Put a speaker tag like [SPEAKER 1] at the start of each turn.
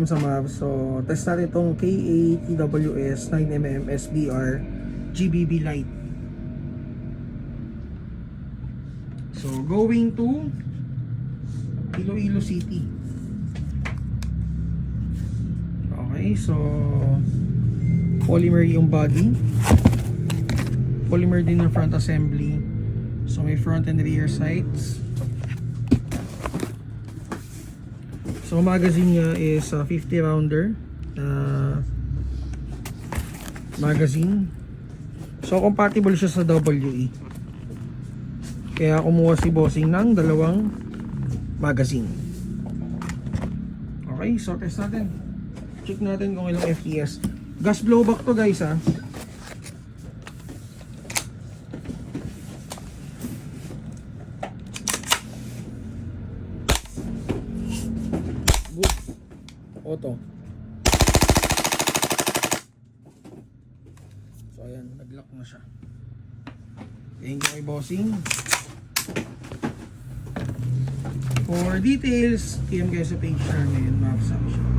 [SPEAKER 1] Sa map, so test natin itong KA-TWS 9mm SBR GBB Lite. So going to Iloilo City. Okay, so polymer yung body, polymer din yung front assembly. So may front and rear sights. So magazine niya is 50 rounder magazine. So compatible siya sa WE. Kaya kumuha si bossing ng dalawang magazine. Okay, so test natin. Check natin kung ilang FPS. Gas blowback to guys ha. Auto. So ayan, nag-lock na siya. Thank you kay bossing. For details, PM kayo sa page namin, Mapsam siya.